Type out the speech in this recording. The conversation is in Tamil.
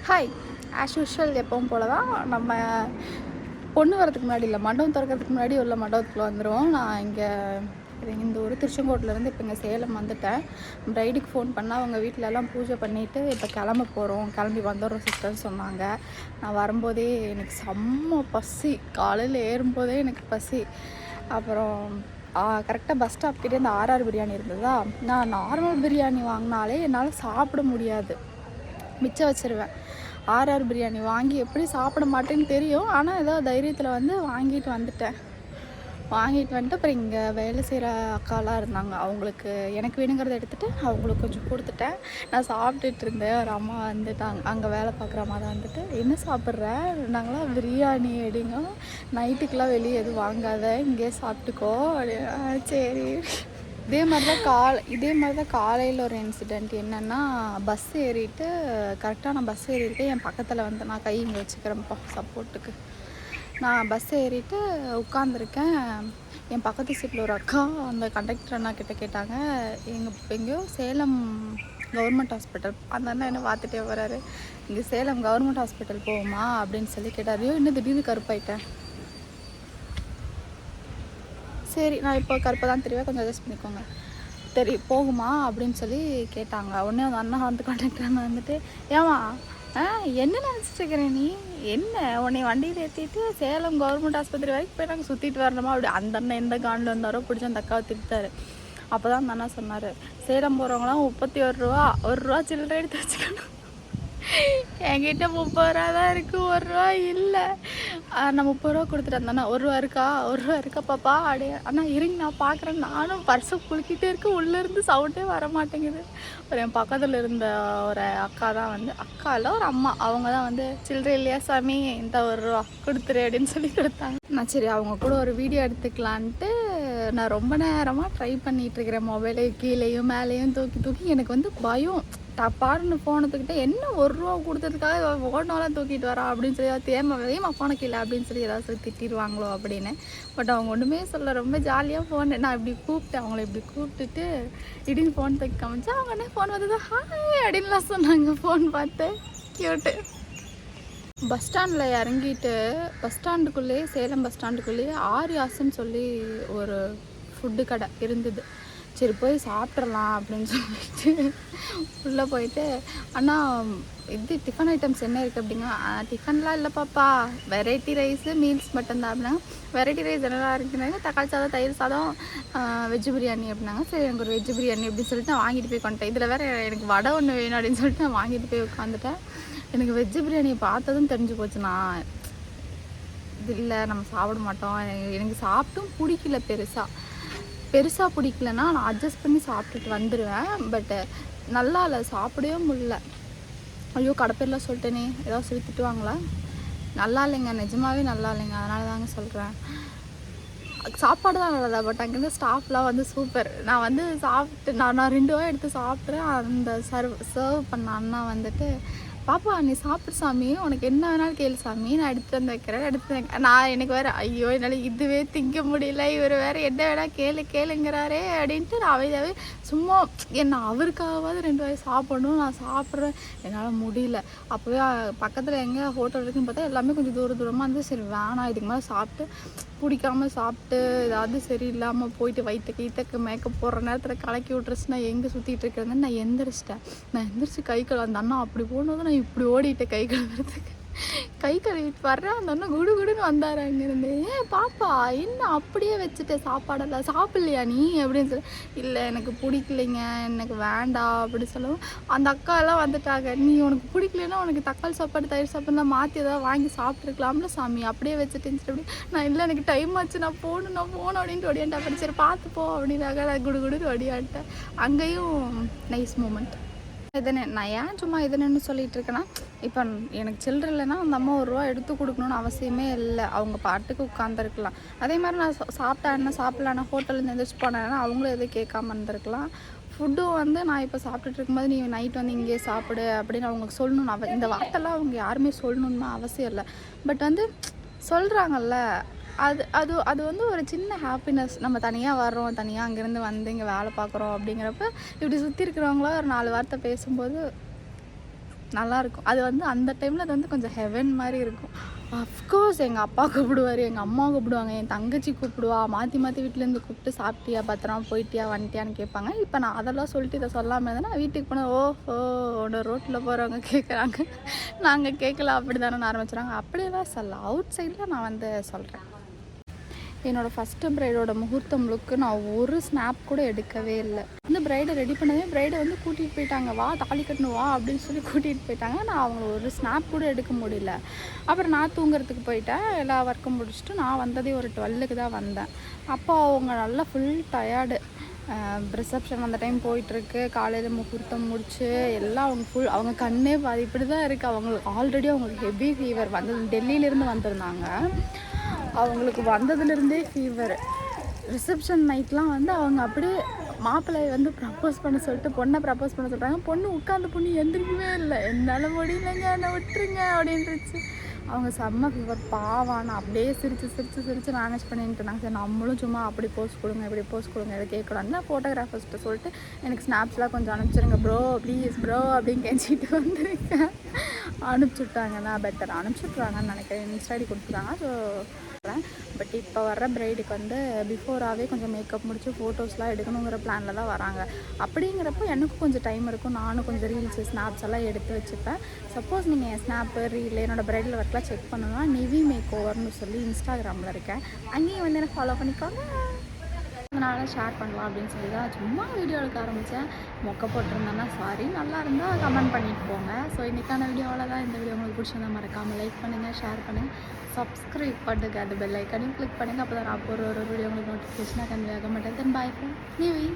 ஹாய். ஆஸ் யூஷுவல் எப்பவும் போல தான் நம்ம பொண்ணு வரதுக்கு முன்னாடி இல்லை, மண்டபம் திறக்கிறதுக்கு முன்னாடி உள்ள மண்டபத்துக்குள்ள வந்துடுவோம். நான் இங்கே இந்த ஊர் திருச்செங்கோட்டிலேருந்து இப்போ இங்கே சேலம் வந்துட்டேன். ப்ரைடுக்கு ஃபோன் பண்ணால் அவங்க வீட்டிலலாம் பூஜை பண்ணிவிட்டு இப்போ கிளம்ப போகிறோம், கிளம்பி வந்துடுறோம் சிஸ்டர்னு சொன்னாங்க. நான் வரும்போதே எனக்கு செம்ம பசி, காலையில் ஏறும்போதே எனக்கு பசி. அப்புறம் கரெக்டாக பஸ் ஸ்டாப் கிட்டே இந்த ஆர்ஆர் பிரியாணி இருந்ததா. நான் நார்மல் பிரியாணி வாங்கினாலே என்னால் சாப்பிட முடியாது, மிச்சம் வச்சுருவேன். ஆர்ஆர் பிரியாணி வாங்கி எப்படி சாப்பிட மாட்டேன்னு தெரியும், ஆனால் ஏதோ தைரியத்தில் வந்து வாங்கிட்டு வந்துட்டு அப்புறம் இங்கே வேலை செய்கிற அக்காலாம் இருந்தாங்க. அவங்களுக்கு எனக்கு வேணுங்கிறத எடுத்துகிட்டு அவங்களுக்கு கொஞ்சம் கொடுத்துட்டேன். நான் சாப்பிட்டுட்டு இருந்தேன். ஒரு அம்மா வந்துட்டாங்க, அங்கே வேலை பார்க்குற அம்மா தான் வந்துட்டு, என்ன சாப்பிட்ற நாங்களா பிரியாணி அப்படிங்க, நைட்டுக்கெலாம் வெளியே எதுவும் வாங்காத, இங்கேயே சாப்பிட்டுக்கோ அப்படி. சரி. இதே மாதிரி தான் காலையில் ஒரு இன்சிடெண்ட். என்னென்னா, பஸ் ஏறிட்டு கரெக்டாக நான் பஸ் ஏறிட்டு என் பக்கத்தில் வந்து நான் கை இங்கே வச்சுக்கிறேன்ப்பா சப்போர்ட்டுக்கு. நான் பஸ் ஏறிட்டு உட்காந்துருக்கேன். என் பக்கத்து சீட்டில் ஒரு அக்கா அந்த கண்டக்டர் அண்ணா கிட்டே கேட்டாங்க, எங்கேயோ சேலம் கவர்மெண்ட் ஹாஸ்பிட்டல், அந்த அண்ணா என்ன பார்த்துட்டே வராரு, இங்கே சேலம் கவர்மெண்ட் ஹாஸ்பிட்டல் போகுமா அப்படின்னு சொல்லி கேட்டார். இன்னும் திடீர்னு கருப்பாயிட்டேன். சரி, நான் இப்போ கருப்பை தான் தெரியும், கொஞ்சம் அட்ஜஸ்ட் பண்ணிக்கோங்க, போகுமா அப்படின்னு சொல்லி கேட்டாங்க. உடனே அந்த அண்ணா வந்து கண்டக்டர் வந்துட்டு, ஏமா என்ன நினச்சிட்டு இருக்கிறேன் நீ, என்ன உன்னை வண்டியில் ஏற்றிட்டு சேலம் கவர்மெண்ட் ஆஸ்பத்திரி வரைக்கும் போய் நாங்கள் சுற்றிட்டு வரணுமா அப்படி. அந்த அண்ணன் எந்த காண்டில் வந்தாரோ பிடிச்ச அந்த அக்காவை திட்டாரு. அப்போ தான் அந்த அண்ணா சொன்னார், சேலம் போகிறவங்களாம் 31 ரூபா, 1 ரூபா சில்லறை எடுத்து வச்சுக்கணும். என்கிட்ட 30 ரூபா தான் இருக்குது, 1 ரூபா இல்லை. நான் 30 ரூபா கொடுத்துட்டு வந்தேண்ணா, 1 ரூபா இருக்கா, 1 ரூபா இருக்கா பாப்பா அப்படியே. அண்ணா இருங்க நான் பார்க்குறேன். நானும் பர்ஸை குலுக்கிட்டே இருக்கு, உள்ளேருந்து சவுண்டே வர மாட்டேங்குது. ஒரு என் பக்கத்தில் இருந்த ஒரு அக்கா தான் வந்து, அக்கா இல்லை ஒரு அம்மா, அவங்க தான் வந்து, சில்லறை இல்லையா சாமி, இந்த 1 ரூபா கொடுத்துரு அப்படின்னு சொல்லி கொடுத்தாங்க. நான் சரி அவங்க கூட ஒரு வீடியோ எடுத்துக்கலான்ட்டு நான் ரொம்ப நேரமாக ட்ரை பண்ணிகிட்ருக்கிறேன். மொபைலை கீழேயும் மேலேயும் தூக்கி எனக்கு வந்து பயம். டப்பாருன்னு ஃபோனத்துக்கிட்ட என்ன 1 ரூபா கொடுத்ததுக்காக ஃபோனெல்லாம் தூக்கிட்டு வரா அப்படின்னு சொல்லி, தேமா ஃபோனை கீழே அப்படின்னு சொல்லி ஏதாவது சொல்லி திட்டிடுவாங்களோ அப்படின்னு. பட் அவங்க ஒன்றுமே சொல்ல, ரொம்ப ஜாலியாக ஃபோன் நான் இப்படி கூப்பிட்டேன். அவங்கள இப்படி கூப்பிட்டுட்டு திடீர்னு ஃபோன் தூக்கி காமிச்சா அவங்க என்ன ஃபோன் வந்தது ஹாய் அப்படின்லாம் சொன்னாங்க. ஃபோன் பார்த்து கியூட்டு. பஸ் ஸ்டாண்டில் இறங்கிட்டு பஸ் ஸ்டாண்டுக்குள்ளேயே, சேலம் பஸ் ஸ்டாண்டுக்குள்ளேயே ஆரியாஸ்ன்னு சொல்லி ஒரு ஃபுட்டு கடை இருந்தது. சரி போய் சாப்பிட்றலாம் அப்படின்னு சொல்லிட்டு உள்ளே போயிட்டு, அண்ணா இது டிஃபன் ஐட்டம்ஸ் என்ன இருக்குது அப்படிங்க. டிஃபன்லாம் இல்லை பாப்பா, வெரைட்டி ரைஸு மீல்ஸ் மட்டும்தான் அப்படின்னாங்க. வெரைட்டி ரைஸ் என்னெல்லாம் இருக்குதுனாங்க, தக்காளி சாதம், தயிர் சாதம், வெஜ் பிரியாணி அப்படின்னாங்க. சரி எனக்கு ஒரு வெஜ் பிரியாணி அப்படின்னு சொல்லிட்டு நான் வாங்கிட்டு போய் கொண்டேன். இதில் வேறு எனக்கு வடை ஒன்று வேணும் அப்படின்னு சொல்லிட்டு நான் வாங்கிட்டு போய் உட்காந்துட்டேன். எனக்கு வெஜ் பிரியாணியை பார்த்ததும் தெரிஞ்சு போச்சுண்ணா, இது இல்லை நம்ம சாப்பிட மாட்டோம். எனக்கு சாப்பிட்டும் பிடிக்கல, பெருசாக பிடிக்கலன்னா நான் அட்ஜஸ்ட் பண்ணி சாப்பிட்டுட்டு வந்துடுவேன். பட்டு நல்லா இல்லை, சாப்பிடவே முடியல. ஐயோ கடைப்பேரில் சொல்லிட்டேனே, ஏதாவது சொல்லி திட்டுவாங்களா. நல்லா இல்லைங்க, நிஜமாகவே நல்லா இல்லைங்க, அதனால தாங்க சொல்கிறேன். சாப்பாடு தான் நல்லதா, பட் அங்கேருந்து ஸ்டாஃப்லாம் வந்து சூப்பர். நான் வந்து சாப்பிட்டு நான் 2 ரூபா எடுத்து சாப்பிட்றேன். அந்த சர்வ் பண்ண அண்ணா வந்துட்டு, பாப்பா நீ சாப்பிடு சாமி, உனக்கு என்ன வேணாலும் கேளு சாமி, நான் எடுத்துகிட்டு வந்து வைக்கிறேன். நான் எனக்கு வேறு ஐயோ என்னால் இதுவே திங்க முடியல, இவர் வேறு என்ன வேணால் கேளுங்கிறாரே அப்படின்ட்டு நான் அமைதியாகவே சும்மா என்ன அவருக்காகவாது 2 வாய் சாப்பிடணும், நான் சாப்பிட்றேன். என்னால் முடியல. அப்போவே பக்கத்தில் எங்கே ஹோட்டல் இருக்குன்னு பார்த்தா எல்லாமே கொஞ்சம் தூரமாக இருந்து, சரி வேணாம் இதுக்கு மேலே சாப்பிட்டு பிடிக்காமல் சாப்பிட்டு ஏதாவது சரியில்லாமல் போயிட்டு வயிற்றுக்கு மேக்கப் போடுற நேரத்தில் கலக்கி விட்டுருச்சுன்னா எங்கே சுற்றிட்டு இருக்கிறதுன்னு நான் எந்திரிச்சு கை கழுவ. அந்த அண்ணா அப்படி போனதும் நான் இப்படி ஓடிட்டேன் கை கழுவுறதுக்கு. கை கழுவிட்டு வர்றேன், அந்த அண்ணா குடுன்னு வந்தார் அங்கேருந்து. பாப்பா என்ன அப்படியே வச்சுட்டு சாப்பாடெல்லாம் சாப்பிட்லையா நீ அப்படின்னு சொல்லி, இல்லை எனக்கு பிடிக்கலைங்க, எனக்கு வேண்டாம் அப்படி சொல்லவும் அந்த அக்கா எல்லாம் வந்துட்டாங்க. நீ உனக்கு பிடிக்கலன்னா உனக்கு தக்காளி சாப்பாடு, தயிர் சாப்பாடுலாம் மாற்றி ஏதாவது வாங்கி சாப்பிட்ருக்கலாம்ல சாமி, அப்படியே வச்சுட்டு அப்படி. நான் இல்லை எனக்கு டைம் ஆச்சு, நான் போகணும் அப்படின்ட்டு ஒடியாண்டா. அப்படி சரி பார்த்துப்போ அப்படின்னாக்க நான் குடுன்னு ஒடியான்ட்டேன். அங்கேயும் நைஸ் மூமெண்ட். நான் ஏன் சும்மா இதுன்னு சொல்லிட்டு இருக்கேன்னா, இப்போ எனக்கு சில்லறை இல்லைன்னா அந்த அம்மா 1 ரூபா எடுத்து கொடுக்கணுன்னு அவசியமே இல்லை, அவங்க பாட்டுக்கு உட்காந்துருக்கலாம். அதே மாதிரி நான் சாப்பிட்டா என்ன சாப்பிட்லான்னா ஹோட்டல்லேருந்து எந்திரிச்சு போனேன்னா அவங்களும் எதுவும் கேட்காம இருந்திருக்கலாம். ஃபுட்டும் வந்து நான் இப்போ சாப்பிட்டுட்டு இருக்கும்போது நீ நைட் வந்து இங்கேயே சாப்பிடு அப்படின்னு அவங்களுக்கு சொல்லணும்னு இந்த வார்த்தைலாம் அவங்க யாருமே சொல்லணுன்னு அவசியம் இல்லை. பட் வந்து சொல்கிறாங்கல்ல, அது அது அது வந்து ஒரு சின்ன ஹாப்பினஸ். நம்ம தனியாக வர்றோம், தனியாக அங்கேருந்து வந்து இங்கே வேலை பார்க்குறோம் அப்படிங்கிறப்ப இப்படி சுற்றி இருக்கிறவங்கள ஒரு 4 வார்த்தை பேசும்போது நல்லாயிருக்கும். அது வந்து அந்த டைமில் அது வந்து கொஞ்சம் ஹெவன் மாதிரி இருக்கும். அஃப்கோர்ஸ் எங்கள் அப்பா கூப்பிடுவார், எங்கள் அம்மா கூப்பிடுவாங்க, என் தங்கச்சி கூப்பிடுவா, மாற்றி மாற்றி வீட்டிலேருந்து கூப்பிட்டு சாப்பிட்டியா, பத்திரமா போயிட்டியா, வந்துட்டியான்னு கேட்பாங்க. இப்போ நான் அதெல்லாம் சொல்லிட்டு இதை சொல்லாமல் இருந்தேன்னா வீட்டுக்கு போனால் ஓஹோ ஒன்று ரோட்டில் போகிறவங்க கேட்குறாங்க, நாங்கள் கேட்கல அப்படி தானே ஆரம்பிச்சுறாங்க. அப்படியெல்லாம் சொல்லலாம், அவுட் சைடில் நான் வந்து சொல்கிறேன். என்னோடய ஃபஸ்ட்டு ப்ரைடோட முகூர்த்தம் லுக்கு நான் ஒரு ஸ்னாப் கூட எடுக்கவே இல்லை. வந்து ப்ரைடை ரெடி பண்ணவே ப்ரைடை வந்து கூட்டிகிட்டு போயிட்டாங்க, வா தாலி கட்டணும் வா அப்படின்னு சொல்லி கூட்டிகிட்டு போயிட்டாங்க. நான் அவங்கள ஒரு ஸ்னாப் கூட எடுக்க முடியல. அப்புறம் நான் தூங்குறதுக்கு போயிட்டேன். எல்லா ஒர்க்கும் முடிச்சுட்டு நான் வந்ததே ஒரு 12க்கு தான் வந்தேன். அப்போ அவங்க நல்லா ஃபுல் டயர்டு. ரிசப்ஷன் அந்த டைம் போயிட்டுருக்கு, காலையில் முகூர்த்தம் முடிச்சு எல்லாம் அவங்க கண்ணே பாதி இப்படி தான் இருக்குது. அவங்களுக்கு ஆல்ரெடி அவங்களுக்கு ஹெவி ஃபீவர் வந்தது, டெல்லியிலேருந்து வந்திருந்தாங்க. அவங்களுக்கு வந்ததுலேருந்தே ஃபீவர். ரிசப்ஷன் நைட்லாம் வந்து அவங்க அப்படியே மாப்பிள்ளையை வந்து ப்ரப்போஸ் பண்ண சொல்லிட்டு பொண்ணை ப்ரப்போஸ் பண்ண சொல்கிறாங்க. பொண்ணு உட்காந்து பொண்ணு எந்திரிக்கவே இல்லை. என்னால் முடியலைங்க என்னை விட்டுருங்க அப்படின்ட்டுருச்சு. அவங்க செம்ம ஃபீவர் பாவம். நான் அப்படியே சிரித்து மேனேஜ் பண்ணிட்டு இருந்தாங்க. சரி நம்மளும் சும்மா அப்படி போஸ்ட் கொடுங்க இப்படி போஸ்ட் கொடுங்க இதை கேட்கலான்னு ஃபோட்டோகிராஃபர்ஸ்ட்டு சொல்லிட்டு எனக்கு ஸ்னாப்ஸ்லாம் கொஞ்சம் அனுப்பிச்சிருங்க ப்ரோ ப்ளீஸ் ப்ரோ அப்படின்னு கேட்டுட்டு வந்திருக்கேன். அனுப்பிச்சுட்டாங்கன்னா பெட்டர், அனுப்பிச்சுட்றாங்கன்னு நினைக்கிறேன். இன்ஸ்டா ஐடி கொடுத்துருக்காங்க. ஸோ பட் இப்போ வர்ற ப்ரைடுக்கு வந்து பிஃபோராகவே கொஞ்சம் மேக்கப் முடிச்சு ஃபோட்டோஸ்லாம் எடுக்கணுங்கிற பிளானில் தான் வராங்க. அப்படிங்கிறப்போ எனக்கும் கொஞ்சம் டைம் இருக்கும், நானும் கொஞ்சம் ரீல்ஸு ஸ்னாப்ஸ் எல்லாம் எடுத்து வச்சுப்பேன். சப்போஸ் நீங்கள் என் ஸ்னாப்பு ரீல் என்னோடய ப்ரைடல் ஒர்க்லாம் செக் பண்ணணும்னா நிவி மேக் ஓவர்னு சொல்லி இன்ஸ்டாகிராமில் இருக்கேன், அங்கேயும் வந்து எனக்கு ஃபாலோ பண்ணிக்கோங்க. அதனால் ஷேர் பண்ணலாம் அப்படின்னு சொல்லி தான் சும்மா வீடியோ எடுக்க ஆரம்பித்தேன். மொக்க போட்டிருந்தேன்னா சாரி, நல்லா இருந்தால் கமெண்ட் பண்ணிட்டு போங்க. ஸோ இன்றைக்கான வீடியோவில் தான். இந்த வீடியோ உங்களுக்கு பிடிச்சிருந்தா மறக்காமல் லைக் பண்ணுங்கள், ஷேர் பண்ணுங்கள், சப்ஸ்கிரைப் பண்ணுங்கள், அந்த பெல் ஐக்கனையும் கிளிக் பண்ணுங்கள். அப்போ தான் நான் போகிற ஒரு வீடியோ உங்களுக்கு நோட்டிஃபிகேஷனாக கன்வே ஆக மாட்டேன். தென் பாய் ஃப்ரெண்ட் நிவி.